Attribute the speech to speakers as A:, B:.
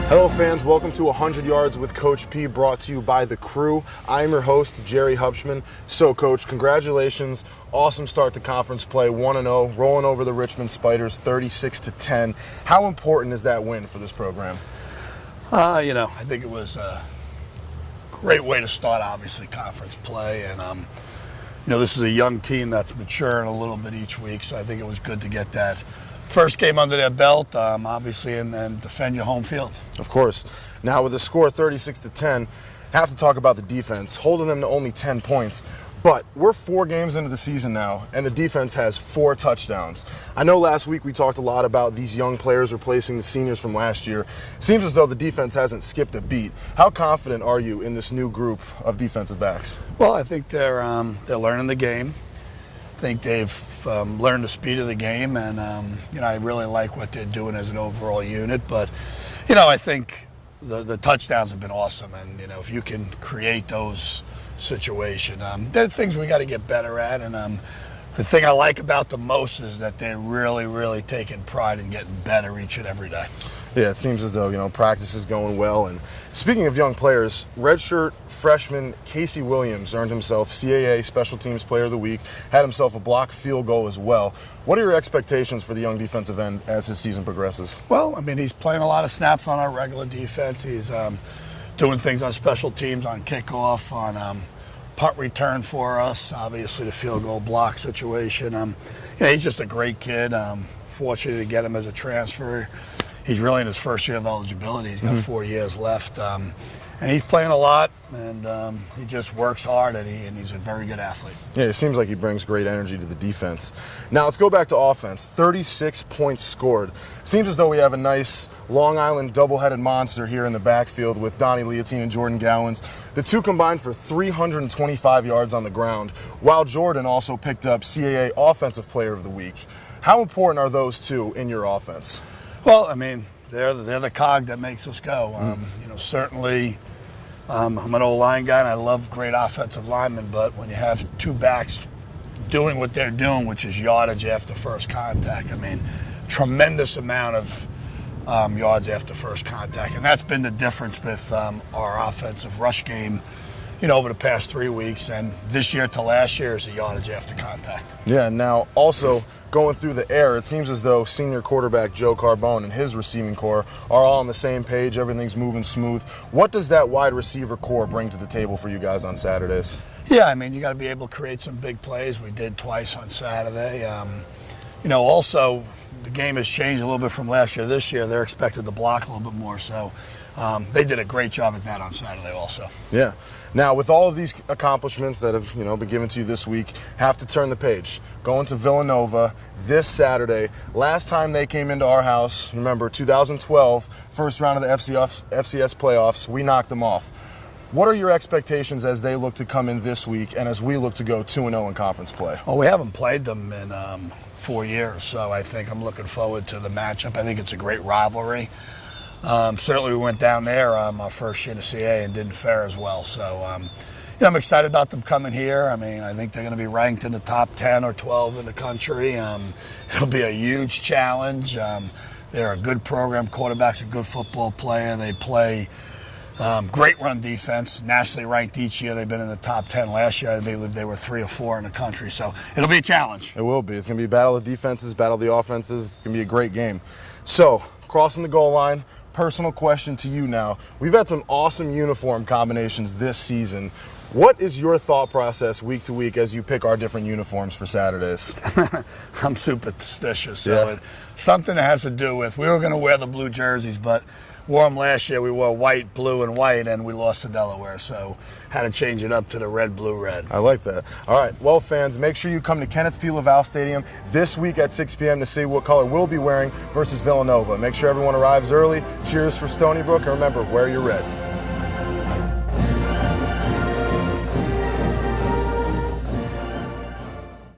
A: Hello fans, welcome to 100 Yards with Coach P, brought to you by The Crew. I am your host, Jerry Hupschman. So Coach, congratulations. Awesome start to conference play, 1-0, rolling over the Richmond Spiders 36-10. How important is that win for this program?
B: I think it was a great way to start, obviously, conference play. And, this is a young team that's maturing a little bit each week, so I think it was good to get that first game under their belt, obviously, and then defend your home field.
A: Of course. Now with the score 36-10, have to talk about the defense, holding them to only 10 points. But we're 4 games into the season now, and the defense has 4 touchdowns. I know last week we talked a lot about these young players replacing the seniors from last year. Seems as though the defense hasn't skipped a beat. How confident are you in this new group of defensive backs?
B: Well, I think they're learning the game. I think they've learned the speed of the game, and I really like what they're doing as an overall unit. But I think the touchdowns have been awesome, and if you can create those situations, there are things we got to get better at. And the thing I like about them most is that they're really taking pride in getting better each and every day.
A: Yeah, it seems as though, practice is going well. And speaking of young players, redshirt freshman Casey Williams earned himself CAA Special Teams Player of the Week, had himself a blocked field goal as well. What are your expectations for the young defensive end as his season progresses?
B: Well, he's playing a lot of snaps on our regular defense. He's doing things on special teams, on kickoff, on punt return for us, obviously the field goal block situation. He's just a great kid. Fortunate to get him as a transfer. He's really in his first year of eligibility. He's got 4 years left. And he's playing a lot, and he just works hard, and he's a very good athlete.
A: Yeah, it seems like he brings great energy to the defense. Now let's go back to offense. 36 points scored. Seems as though we have a nice Long Island double-headed monster here in the backfield with Donnie Leontine and Jordan Gowans. The two combined for 325 yards on the ground, while Jordan also picked up CAA Offensive Player of the Week. How important are those two in your offense?
B: Well, they're the cog that makes us go. Certainly, I'm an O-line guy, and I love great offensive linemen, but when you have two backs doing what they're doing, which is yardage after first contact, tremendous amount of yards after first contact. And that's been the difference with our offensive rush game, over the past 3 weeks, and this year to last year is the yardage after contact.
A: Yeah, now also going through the air, it seems as though senior quarterback Joe Carbone and his receiving core are all on the same page. Everything's moving smooth. What does that wide receiver core bring to the table for you guys on Saturdays?
B: Yeah, you got to be able to create some big plays. We did twice on Saturday. Also, the game has changed a little bit from last year to this year. They're expected to block a little bit more, so they did a great job at that on Saturday also.
A: Yeah. Now, with all of these accomplishments that have been given to you this week, have to turn the page. Going to Villanova this Saturday. Last time they came into our house, remember 2012, first round of the FCS playoffs, we knocked them off. What are your expectations as they look to come in this week and as we look to go 2-0 in conference play?
B: Well, we haven't played them in 4 years, so I think I'm looking forward to the matchup. I think it's a great rivalry. Certainly we went down there our first year in the CA and didn't fare as well. So, I'm excited about them coming here. I think they're going to be ranked in the top 10 or 12 in the country. It'll be a huge challenge. They're a good program. Quarterback's a good football player. They play great run defense, nationally ranked each year. They've been in the top 10 last year. I believe they were 3 or 4 in the country. So it'll be a challenge.
A: It will be. It's going to be a battle of defenses, battle of the offenses. It's going to be a great game. So, crossing the goal line, personal question to you now. We've had some awesome uniform combinations this season. What is your thought process week to week as you pick our different uniforms for Saturdays?
B: I'm superstitious. So something that has to do with, we were going to wear the blue jerseys, but wore them last year. We wore white, blue, and white, and we lost to Delaware. So had to change it up to the red, blue, red.
A: I like that. All right. Well, fans, make sure you come to Kenneth P. Laval Stadium this week at 6 p.m. to see what color we'll be wearing versus Villanova. Make sure everyone arrives early. Cheers for Stony Brook, and remember, wear your red.